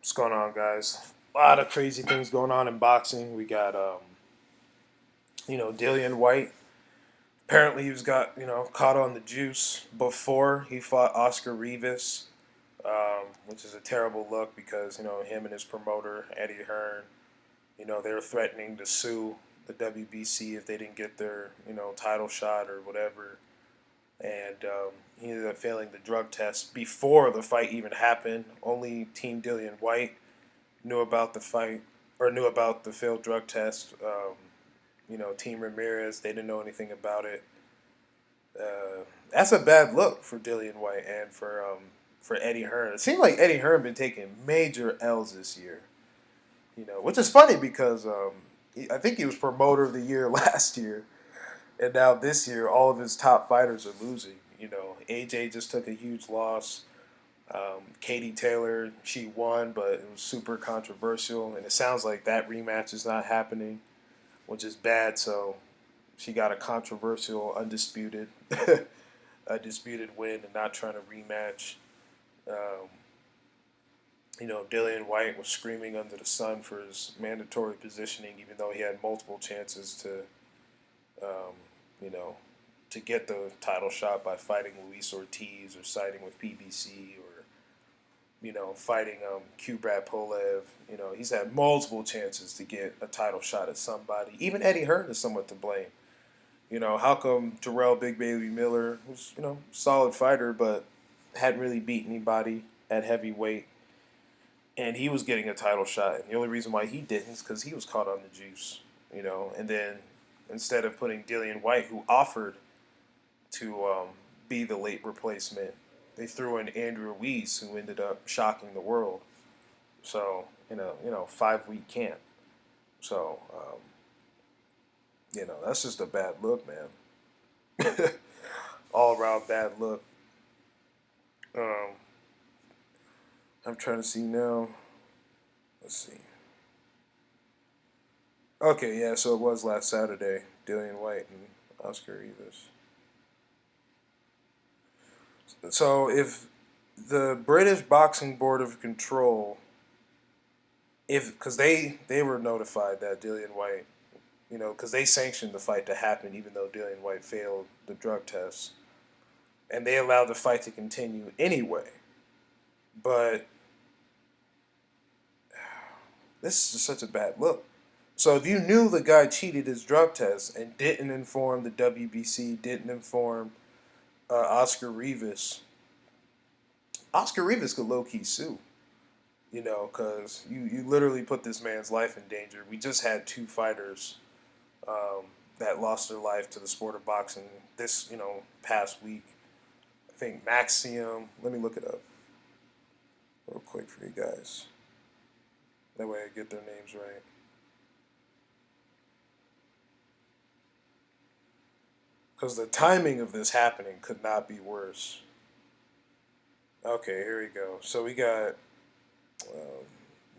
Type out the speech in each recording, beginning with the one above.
What's going on, guys? A lot of crazy things going on in boxing. We got, Dillian White. Apparently, he was got caught on the juice before he fought Oscar Rivas, which is a terrible look because him and his promoter Eddie Hearn, they were threatening to sue the WBC if they didn't get their title shot or whatever, and he ended up failing the drug test before the fight even happened. Only Team Dillian White knew about the fight or knew about the failed drug test. Team Ramirez, they didn't know anything about it. That's a bad look for Dillian White and for Eddie Hearn. It seemed like Eddie Hearn been taking major L's this year. Which is funny because I think he was promoter of the year last year, and now this year all of his top fighters are losing. AJ just took a huge loss. Katie Taylor, she won, but it was super controversial, and it sounds like that rematch is not happening, which is bad. So she got a controversial, undisputed, a disputed win, and not trying to rematch. Um, Dillian White was screaming under the sun for his mandatory positioning, even though he had multiple chances um, you know, to get the title shot by fighting Luis Ortiz or siding with PBC or fighting Kubrat Pulev. He's had multiple chances to get a title shot at somebody. Even Eddie Hearn is somewhat to blame. How come Terrell Big Baby Miller, who's solid fighter, but hadn't really beat anybody at heavyweight, and he was getting a title shot, and the only reason why he didn't is because he was caught on the juice. And then instead of putting Dillian White, who offered to be the late replacement, they threw in Andrew Ruiz, who ended up shocking the world. So in a 5 week camp. So that's just a bad look, man. All around bad look. Um, I'm trying to see now. Let's see. Okay, yeah. So it was last Saturday. Dillian White and Oscar Rivas. So if the British Boxing Board of Control, if because they were notified that Dillian White, because they sanctioned the fight to happen, even though Dillian White failed the drug test, and they allowed the fight to continue anyway. But this is just such a bad look. So if you knew the guy cheated his drug test and didn't inform the WBC, didn't inform Oscar Rivas, Oscar Rivas could low key sue. Because you literally put this man's life in danger. We just had two fighters um, that lost their life to the sport of boxing this past week. I think Maxium. Let me look it up real quick for you guys. That way I get their names right. Because the timing of this happening could not be worse. Okay, here we go. So we got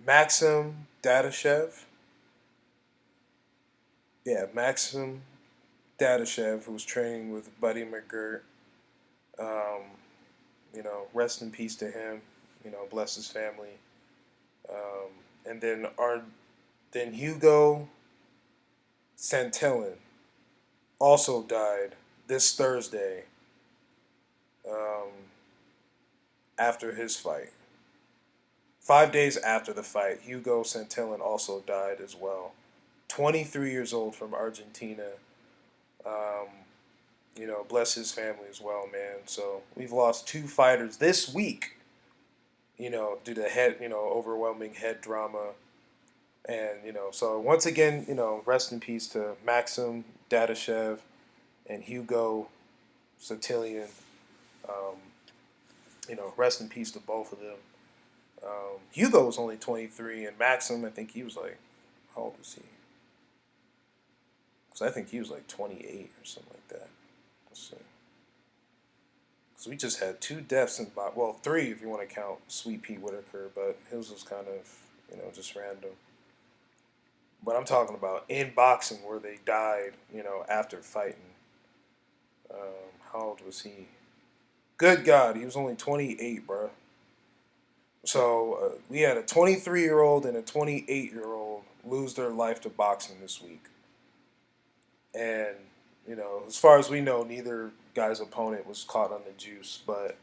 Maxim Dadashev. Yeah, Maxim Dadashev, who was training with Buddy McGirt. Um, rest in peace to him. Bless his family. Um, and then Hugo Santillan also died this Thursday um, after his fight. 5 days after the fight, Hugo Santillan also died as well. 23 years old from Argentina. Um, bless his family as well, man. So we've lost two fighters this week, due to overwhelming head drama. And, so once again, rest in peace to Maxim Dadashev and Hugo Santillan. Um, rest in peace to both of them. Hugo was only 23, and Maxim, I think he was like, how old was he? Because I think he was like 28 or something like that. Let's see. Because we just had two deaths in well, three if you want to count Sweet Pea Whitaker, but his was kind of, just random. But I'm talking about in boxing where they died, after fighting. How old was he? Good God, he was only 28, bro. So we had a 23-year-old and a 28-year-old lose their life to boxing this week, and as far as we know, neither guy's opponent was caught on the juice. But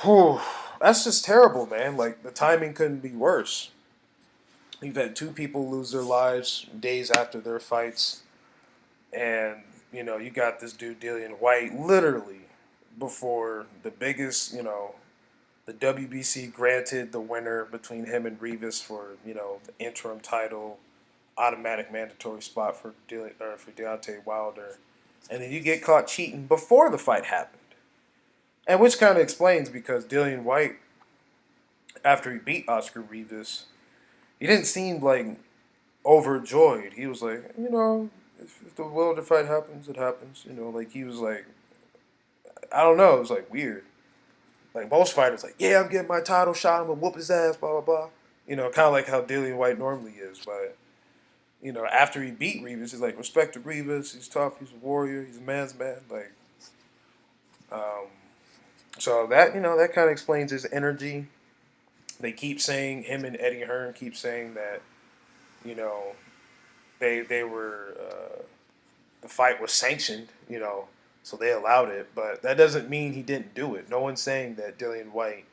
whew, that's just terrible, man. Like the timing couldn't be worse. You've had two people lose their lives days after their fights, and you got this dude Dillian White literally before the biggest, the WBC granted the winner between him and Rivas for the interim title, automatic mandatory spot for Deontay Wilder, and then you get caught cheating before the fight happened, and which kind of explains because Dillian White, after he beat Oscar Rivas, he didn't seem like overjoyed. He was like, if the Wilder fight happens, it happens. Like he was like, I don't know, it was like weird. Like most fighters, like, yeah, I'm getting my title shot. I'm gonna whoop his ass. Blah blah blah. Kind of like how Dillian White normally is. But after he beat Rivas, he's like, respect to Rivas. He's tough. He's a warrior. He's a man's man. Like, um, so that kind of explains his energy. They keep saying him and Eddie Hearn keep saying that you know they were the fight was sanctioned. So they allowed it. But that doesn't mean he didn't do it. No one's saying that Dillian White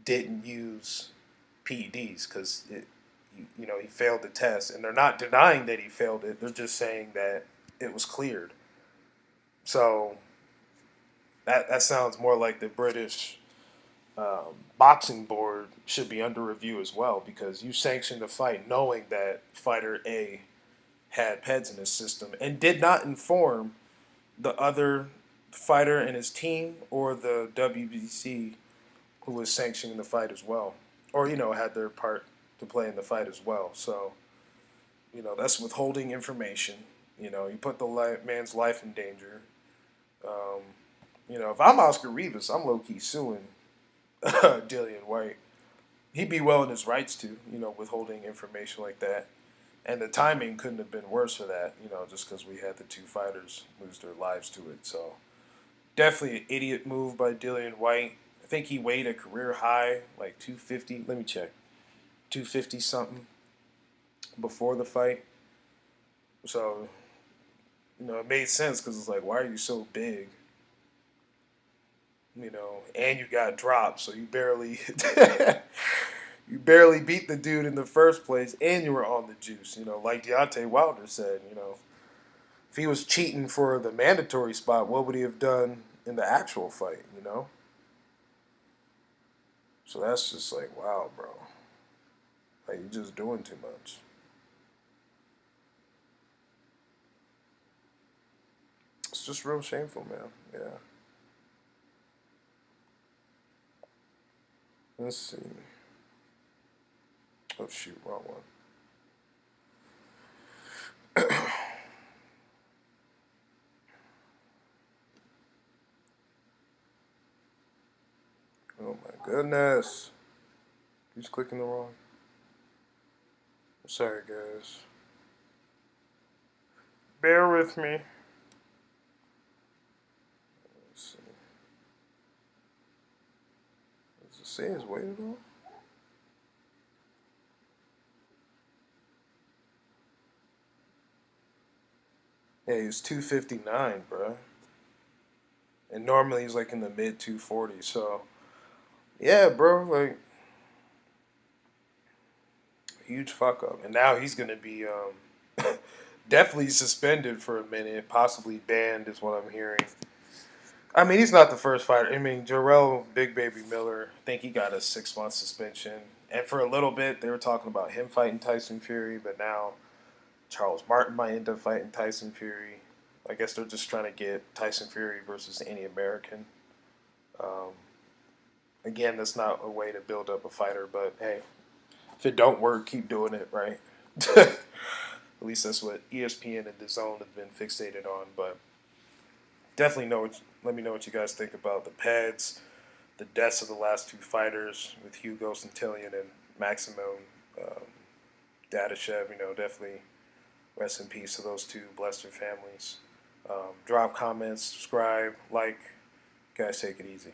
didn't use PEDs because he failed the test, and they're not denying that he failed it. They're just saying that it was cleared. So that sounds more like the British boxing board should be under review as well because you sanctioned the fight knowing that fighter A had PEDs in his system and did not inform the other fighter and his team or the WBC who was sanctioning the fight as well, or had their part to play in the fight as well. So that's withholding information. You put the man's life in danger. Um, if I'm Oscar Rivas, I'm low key suing Dillian White. He'd be well in his rights to withholding information like that. And the timing couldn't have been worse for that, just because we had the two fighters lose their lives to it. So definitely an idiot move by Dillian White. I think he weighed a career high, like 250. Let me check. 250 something before the fight. So, it made sense because it's like, why are you so big? And you got dropped, so you barely you barely beat the dude in the first place, and you were on the juice. Like Deontay Wilder said, if he was cheating for the mandatory spot, what would he have done in the actual fight? So that's just like, wow, bro. Like you're just doing too much. It's just real shameful, man. Yeah. Let's see. Oh shoot, wrong one. Oh my goodness. He's clicking the wrong. Sorry, guys. Bear with me. Let's see. Does it say his weight at all? Yeah, he's 259, bro. And normally he's like in the mid 240s. So, yeah, bro, like huge fuck up. And now he's gonna be definitely suspended for a minute, possibly banned, is what I'm hearing. I mean, he's not the first fighter. I mean, Jarrell Big Baby Miller, I think he got a 6 month suspension. And for a little bit, they were talking about him fighting Tyson Fury, but now Charles Martin might end up fighting Tyson Fury. I guess they're just trying to get Tyson Fury versus any American. Um, Again, that's not a way to build up a fighter, but hey, if it don't work, keep doing it, right? At least that's what ESPN and DAZN have been fixated on. But definitely let me know what you guys think about the PEDs, the deaths of the last two fighters with Hugo Santillan and Maximum um, Dadashev. Definitely rest in peace to those two. Bless their families. Drop comments, subscribe, like. Guys, take it easy.